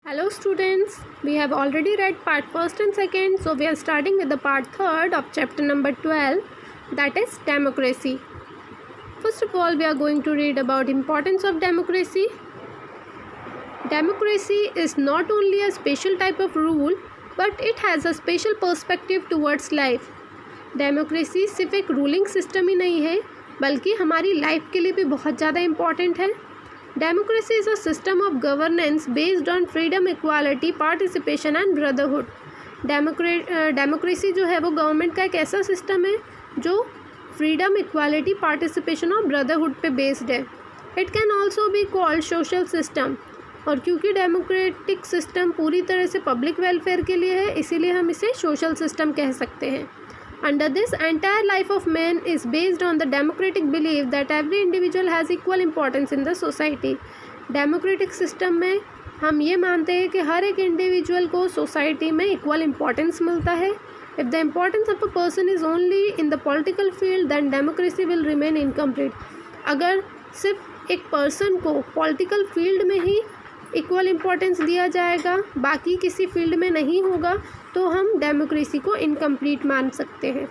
Hello students, we have already read part first and second, so we are starting with the part third of chapter number 12, that is democracy. First of all, we are going to read about importance of democracy. Democracy is not only a special type of rule, but it has a special perspective towards life. Democracy सिर्फ एक ruling system ही नहीं है, बल्कि हमारी life के लिए भी बहुत ज़्यादा इम्पॉर्टेंट है. Democracy is a system of governance based on freedom, equality, participation and brotherhood. Democracy जो है वो गवर्नमेंट का एक ऐसा सिस्टम है जो फ्रीडम, इक्वालिटी, पार्टिसिपेशन और ब्रदरहुड पे बेस्ड है. It can also be called social system. और क्योंकि डेमोक्रेटिक सिस्टम पूरी तरह से पब्लिक वेलफेयर के लिए है, इसीलिए हम इसे सोशल सिस्टम कह सकते हैं. Under this, entire life of man is based on the democratic belief that every individual has equal importance in the society. Democratic system में हम ये मानते हैं कि हर एक इंडिविजुअल को सोसाइटी में इक्वल इम्पोर्टेंस मिलता है. If the importance of a person is only in the political field, then democracy will remain incomplete. अगर सिर्फ एक पर्सन को पॉलिटिकल फील्ड में ही इक्वल इम्पोर्टेंस दिया जाएगा, बाकी किसी फील्ड में नहीं होगा, तो हम डेमोक्रेसी को इनकम्प्लीट मान सकते हैं.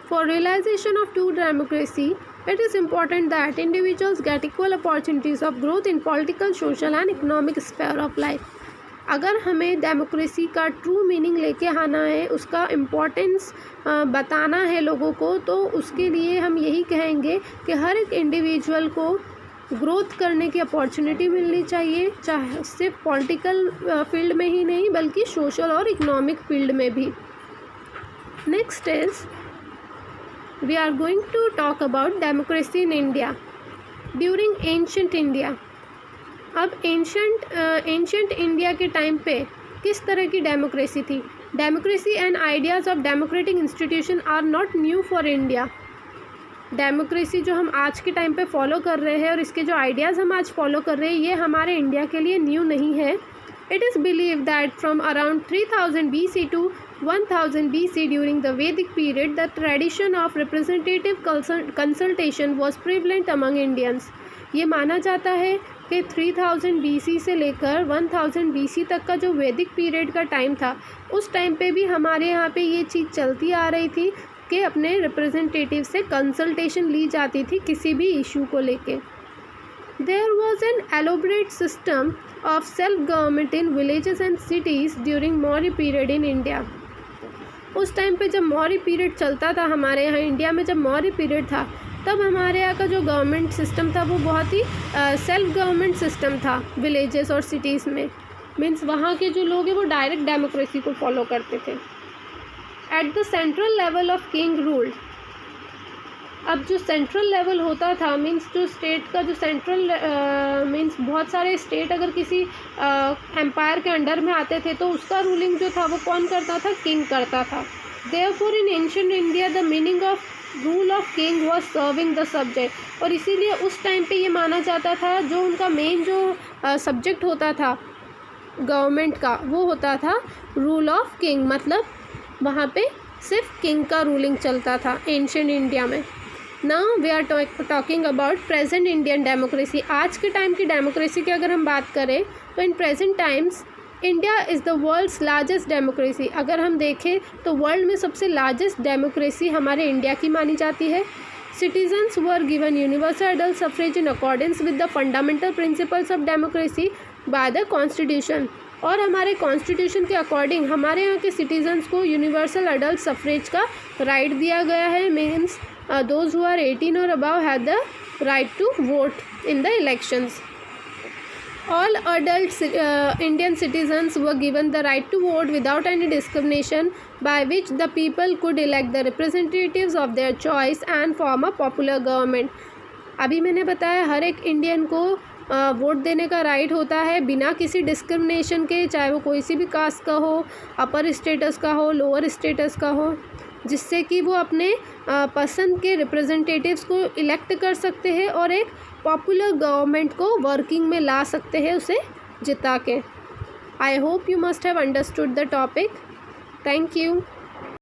For realisation of true democracy, it is important that individuals get equal opportunities of growth in political, social and economic sphere of life. अगर हमें डेमोक्रेसी का ट्रू मीनिंग लेके आना है, उसका इम्पोर्टेंस बताना है लोगों को, तो उसके लिए हम यही कहेंगे कि हर एक इंडिविजुअल को ग्रोथ करने की अपॉर्चुनिटी मिलनी चाहिए, चाहे सिर्फ पॉलिटिकल फील्ड में ही नहीं बल्कि सोशल और इकोनॉमिक फील्ड में भी. Next is we are going to talk about democracy in India during ancient India. अब एंशंट इंडिया के टाइम पे किस तरह की डेमोक्रेसी थी. Democracy and ideas of democratic institution are not new for India. Democracy जो हम आज के टाइम पे फॉलो कर रहे हैं और इसके जो आइडियाज़ हम आज फॉलो कर रहे हैं, ये हमारे इंडिया के लिए न्यू नहीं है. It is believe that from around 3000 BC to 1000 BC during the Vedic period the tradition of representative consultation was prevalent among Indians. ये माना जाता है कि 3000 BC से लेकर 1000 BC तक का जो वैदिक पीरियड का टाइम था, उस टाइम पे भी हमारे यहाँ पे ये चीज़ चलती आ रही थी कि अपने रिप्रेजेंटेटिव से कंसल्टेशन ली जाती थी किसी भी इशू को लेके. There was an elaborate system of self government in villages and cities during Maurya period in India. उस टाइम पे जब मौर्य पीरियड चलता था हमारे यहाँ इंडिया में, जब मौर्य पीरियड था, तब हमारे यहाँ का जो गवर्नमेंट सिस्टम था वो बहुत ही सेल्फ गवर्नमेंट सिस्टम था विलेजेस और सिटीज़ में. मीन्स वहाँ के जो लोग हैं वो डायरेक्ट डेमोक्रेसी को फॉलो करते थे. At the central level of king ruled. अब जो सेंट्रल लेवल होता था, मीन्स जो स्टेट का जो सेंट्रल मीन्स बहुत सारे स्टेट अगर किसी एम्पायर के अंडर में आते थे तो उसका रूलिंग जो था वो कौन करता था, किंग करता था. Therefore in ancient India the meaning of rule of king was serving the subject. और इसीलिए उस टाइम पे ये माना जाता था जो उनका मेन जो सब्जेक्ट होता था गवर्नमेंट का, वो होता था रूल ऑफ किंग. मतलब वहाँ पे सिर्फ किंग का रूलिंग चलता था एंशिएंट इंडिया में. Now we are talking about present Indian democracy. आज के टाइम की डेमोक्रेसी की अगर हम बात करें तो in present times India is the world's largest democracy. अगर हम देखें तो वर्ल्ड में सबसे लार्जेस्ट डेमोक्रेसी हमारे इंडिया की मानी जाती है. Citizens were given universal adult suffrage in accordance with the fundamental principles of democracy by the constitution. और हमारे कॉन्स्टिट्यूशन के अकॉर्डिंग हमारे यहाँ के सिटीजन्स को यूनिवर्सल अडल्ट सफरेज का राइट दिया गया है. मीन्स दोज हु आर 18 और above have the right to vote in the elections. All adult Indian citizens were given the right to vote without any discrimination by which the people could elect the representatives of their choice and form a popular government. अभी मैंने बताया हर एक Indian को vote देने का right होता है बिना किसी डिस्क्रिमिनेशन के, चाहे वो कोई सी भी कास्ट का हो, अपर स्टेटस का हो, लोअर स्टेटस का हो, जिससे कि वो अपने पसंद के रिप्रेजेंटेटिव्स को इलेक्ट कर सकते हैं और एक पॉपुलर गवर्नमेंट को वर्किंग में ला सकते हैं उसे जिता के. I hope you must have understood the topic. Thank you.